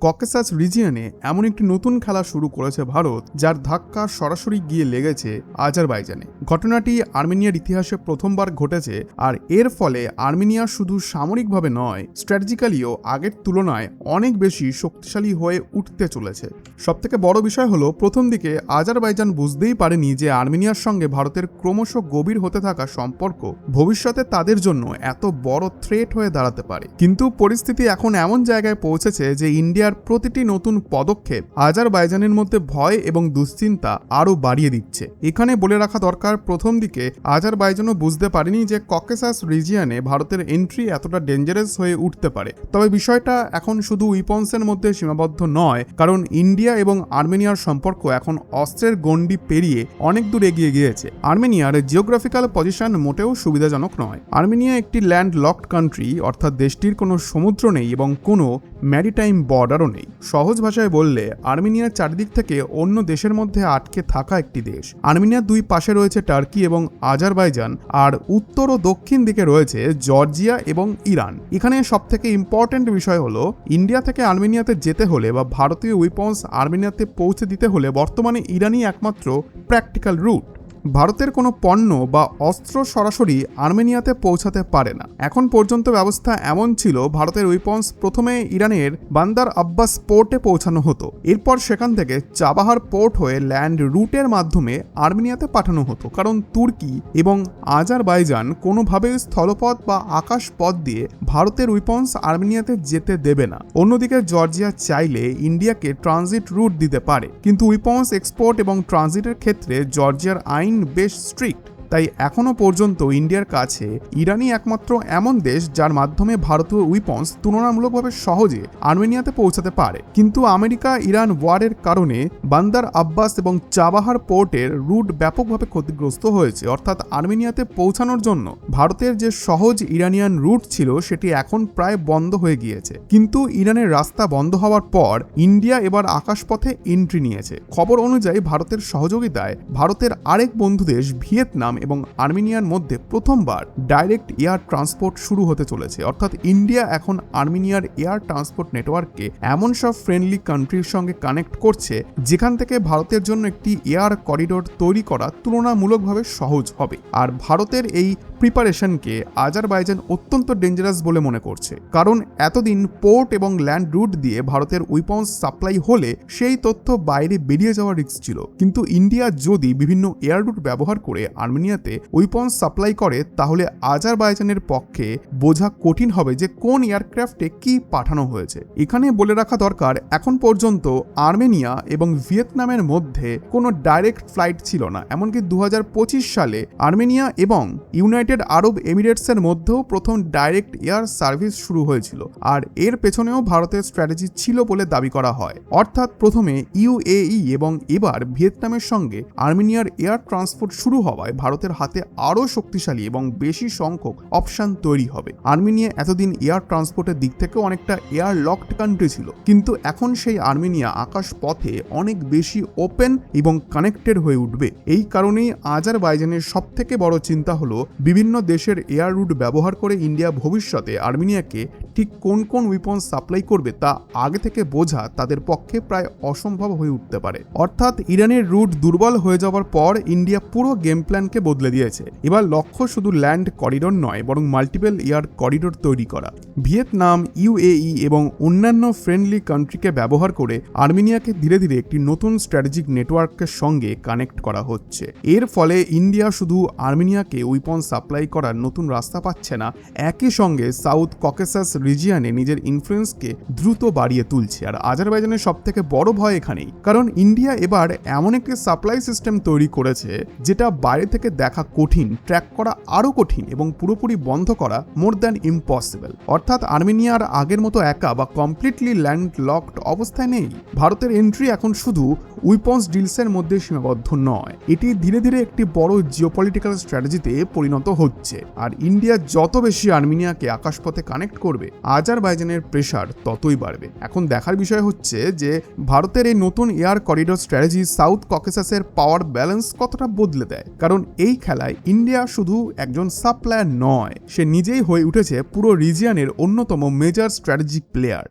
Caucasus রিজিয়নে এমন একটি নতুন খেলা শুরু করেছে ভারত, যার ধাক্কা সরাসরি গিয়ে লেগেছে আজারবাইজানে। ঘটনাটি আর্মেনিয়ার ইতিহাসে প্রথমবার ঘটেছে, আর এর ফলে আর্মেনিয়া শুধু সামরিকভাবে নয়, স্ট্র্যাটেজিক্যালিও আগের তুলনায় অনেক বেশি শক্তিশালী হয়ে উঠতে চলেছে। সবথেকে বড় বিষয় হলো, প্রথম দিকে আজারবাইজান বুঝতেই পারেনি যে আর্মেনিয়ার সঙ্গে ভারতের ক্রমশ গভীর হতে থাকা সম্পর্ক ভবিষ্যতে তাদের জন্য এত বড় থ্রেট হয়ে দাঁড়াতে পারে। কিন্তু পরিস্থিতি এখন এমন জায়গায় পৌঁছেছে যে ইন্ডিয়ার প্রতিটি নতুন পদক্ষেপ আজারবাইজানের মধ্যে ভয় এবং দুশ্চিন্তা আরও বাড়িয়ে দিচ্ছে। এখানে বলে রাখা দরকার, প্রথম দিকে আজারবাইজানও বুঝতে পারেনি যে ককেসাস রিজিয়নে ভারতের এন্ট্রি এতটা ডেঞ্জারাস হয়ে উঠতে পারে। তবে বিষয়টা এখন শুধু উইপন্সের মধ্যে সীমাবদ্ধ নয়, কারণ ইন্ডিয়া এবং আর্মেনিয়ার সম্পর্ক এখন অস্ত্রের গণ্ডি পেরিয়ে অনেক দূর এগিয়ে গিয়েছে। আর্মেনিয়ার জিওগ্রাফিক্যাল পজিশন মোটেও সুবিধাজনক নয়। আর্মেনিয়া একটি ল্যান্ড লকড কান্ট্রি, অর্থাৎ দেশটির কোনো সমুদ্র নেই এবং কোনো ম্যারিটাইম বর্ডারও নেই। সহজ ভাষায় বললে, আর্মেনিয়ার চারদিক থেকে অন্য দেশের মধ্যে আটকে থাকা একটি দেশ। আর্মেনিয়ার দুই পাশে রয়েছে টার্কি এবং আজারবাইজান, আর উত্তর ও দক্ষিণ দিকে রয়েছে জর্জিয়া এবং ইরান। এখানে সবথেকে ইম্পর্টেন্ট বিষয় হলো, ইন্ডিয়া থেকে আর্মেনিয়াতে যেতে হলে বা ভারতীয় উইপন্স আর্মেনিয়াতে পৌঁছে দিতে হলে বর্তমানে ইরানই একমাত্র প্র্যাকটিক্যাল রুট। ভারতের কোনো পণ্য বা অস্ত্র সরাসরি আর্মেনিয়াতে পৌঁছাতে পারে না। এখন পর্যন্ত ব্যবস্থা এমন ছিল, ভারতের উইপন্স প্রথমে ইরানের বান্দার আব্বাস পোর্টে পৌঁছানো হতো, এরপর সেখান থেকে চাবাহার পোর্ট হয়ে ল্যান্ড রুটের মাধ্যমে আর্মেনিয়াতে পাঠানো হতো, কারণ তুর্কি এবং আজারবাইজান কোনোভাবেই স্থলপথ বা আকাশ পথ দিয়ে ভারতের উইপন্স আর্মেনিয়াতে যেতে দেবে না। অন্যদিকে জর্জিয়া চাইলে ইন্ডিয়াকে ট্রানজিট রুট দিতে পারে, কিন্তু উইপন্স এক্সপোর্ট এবং ট্রানজিটের ক্ষেত্রে জর্জিয়ার আইন বেশ স্ট্রিক্ট। তাই এখনো পর্যন্ত ইন্ডিয়ার কাছে ইরানই একমাত্র এমন দেশ যার মাধ্যমে ভারতীয় উইপন্স তুলনামূলকভাবে সহজে আর্মেনিয়াতে পৌঁছাতে পারে। কিন্তু আমেরিকা ইরান ওয়ারের কারণে বান্দার আব্বাস এবং চাবাহার পোর্টের রুট ব্যাপকভাবে ক্ষতিগ্রস্ত হয়েছে। অর্থাৎ আর্মেনিয়াতে পৌঁছানোর জন্য ভারতের যে সহজ ইরানিয়ান রুট ছিল, সেটি এখন প্রায় বন্ধ হয়ে গিয়েছে। কিন্তু ইরানের রাস্তা বন্ধ হওয়ার পর ইন্ডিয়া এবার আকাশপথে এন্ট্রি নিয়েছে। খবর অনুযায়ী ভারতের সহযোগিতায় ভারতের আরেক বন্ধু দেশ ভিয়েতনাম এবং আর্মেনিয়ার মধ্যে প্রথমবার ডাইরেক্ট এয়ার ট্রান্সপোর্ট শুরু হতে চলেছে। অর্থাৎ ইন্ডিয়া এখন আর্মেনিয়ার এয়ার ট্রান্সপোর্ট নেটওয়ার্ককে এমন সব ফ্রেন্ডলি কান্ট্রির সঙ্গে কানেক্ট করছে, যেখান থেকে ভারতের জন্য একটি এয়ার করিডোর তৈরি করা তুলনামূলকভাবে সহজ হবে। আর ভারতের এই প্রিপারেশনকে আজারবাইজান অত্যন্ত ডেঞ্জারাস বলে মনে করছে, কারণ এতদিন পোর্ট এবং ল্যান্ড রুট দিয়ে ভারতের উইপন্স সাপ্লাই হলে সেই তথ্য বাইরে বেরিয়ে যাওয়ার রিস্ক ছিল। কিন্তু ইন্ডিয়া যদি বিভিন্ন এয়ার রুট ব্যবহার করে আর্মেনিয়াতে উইপন্স সাপ্লাই করে, তাহলে আজারবাইজানের পক্ষে বোঝা কঠিন হবে যে কোন এয়ারক্রাফটে কি পাঠানো হয়েছে। এখানে বলে রাখা দরকার, এখন পর্যন্ত আর্মেনিয়া এবং ভিয়েতনামের মধ্যে কোনো ডাইরেক্ট ফ্লাইট ছিল না। এমনকি 2025 সালে আর্মেনিয়া এবং ইউনাইটেড আরব এমিরেটসের মধ্যেও প্রথম ডাইরেক্ট এয়ার সার্ভিস শুরু হয়েছিল, আর এর পেছনেও ভারতের স্ট্র্যাটেজি ছিল বলে দাবি করা হয়। অর্থাৎ প্রথমে ইউএই এবং এবার ভিয়েতনামের সঙ্গে আর্মেনিয়ার এয়ার ট্রান্সপোর্ট শুরু হওয়ায় ভারতের হাতে আরও শক্তিশালী এবং বেশি সংখ্যক অপশন তৈরি হবে। আর্মেনিয়া এতদিন এয়ার ট্রান্সপোর্টের দিক থেকে অনেকটা এয়ার লকড কান্ট্রি ছিল, কিন্তু এখন সেই আর্মেনিয়া আকাশ পথে অনেক বেশি ওপেন এবং কানেক্টেড হয়ে উঠবে। এই কারণেই আজারবাইজানের সবথেকে বড় চিন্তা হলো, বিভিন্ন দেশের এয়ার রুট ব্যবহার করে ইন্ডিয়া ভবিষ্যতে আর্মেনিয়াকে ঠিক কোন কোন উইপন্স সাপ্লাই করবে তা আগে থেকে বোঝা তাদের পক্ষে প্রায় অসম্ভব হয়ে উঠতে পারে। অর্থাৎ ইরানের রুট দুর্বল হয়ে যাওয়ার পর ইন্ডিয়া পুরো গেম প্ল্যানকে বদলে দিয়েছে। এবার লক্ষ্য শুধু ল্যান্ড করিডোর নয়, বরং মাল্টিপল এয়ার করিডোর তৈরি করা। ভিয়েতনাম, ইউএই এবং অন্যান্য ফ্রেন্ডলি কান্ট্রিকে ব্যবহার করে আর্মেনিয়াকে ধীরে ধীরে একটি নতুন স্ট্র্যাটেজিক নেটওয়ার্কের সঙ্গে কানেক্ট করা হচ্ছে। এর ফলে ইন্ডিয়া শুধু আর্মেনিয়াকে উইপন সাপ্লাই করার নতুন রাস্তা পাচ্ছে না, একই সঙ্গে সাউথ ককেসাস রিজিয়নে নিজের ইনফ্লুয়েন্সকে দ্রুত বাড়িয়ে তুলছে। আর আজারবাইজানের সবথেকে বড় ভয় এখানেই, কারণ ইন্ডিয়া এবার এমন একটি সাপ্লাই সিস্টেম তৈরি করেছে যেটা বাইরে থেকে দেখা কঠিন, ট্র্যাক করা আরও কঠিন এবং পুরোপুরি বন্ধ করা মোর দ্যান ইম্পসিবল। অর্থাৎ আর্মেনিয়া আর আগের মতো একা বা কমপ্লিটলি ল্যান্ড লকড অবস্থায় নেই। ভারতের এন্ট্রি এখন শুধু উইপন্স ডিলসের মধ্যে সীমাবদ্ধ নয়, এটি ধীরে ধীরে একটি বড় জিওপলিটিক্যাল স্ট্র্যাটেজিতে পরিণত হচ্ছে। আর ইন্ডিয়া যত বেশি আর্মেনিয়াকে আকাশপথে কানেক্ট করবে, আজারবাইজানের প্রেশার ততই বাড়বে। এখন দেখার বিষয় হচ্ছে যে ভারতের এই নতুন এয়ার করিডোর স্ট্র্যাটেজি সাউথ ককেসাসের পাওয়ার ব্যালেন্স কতটা বদলে দেয়। কারণ এই খেলায় ইন্ডিয়া শুধু একজন সাপ্লায়ার নয়, সে নিজেই হয়ে উঠেছে পুরো রিজিয়নের অন্যতম মেজর স্ট্র্যাটেজিক প্লেয়ার।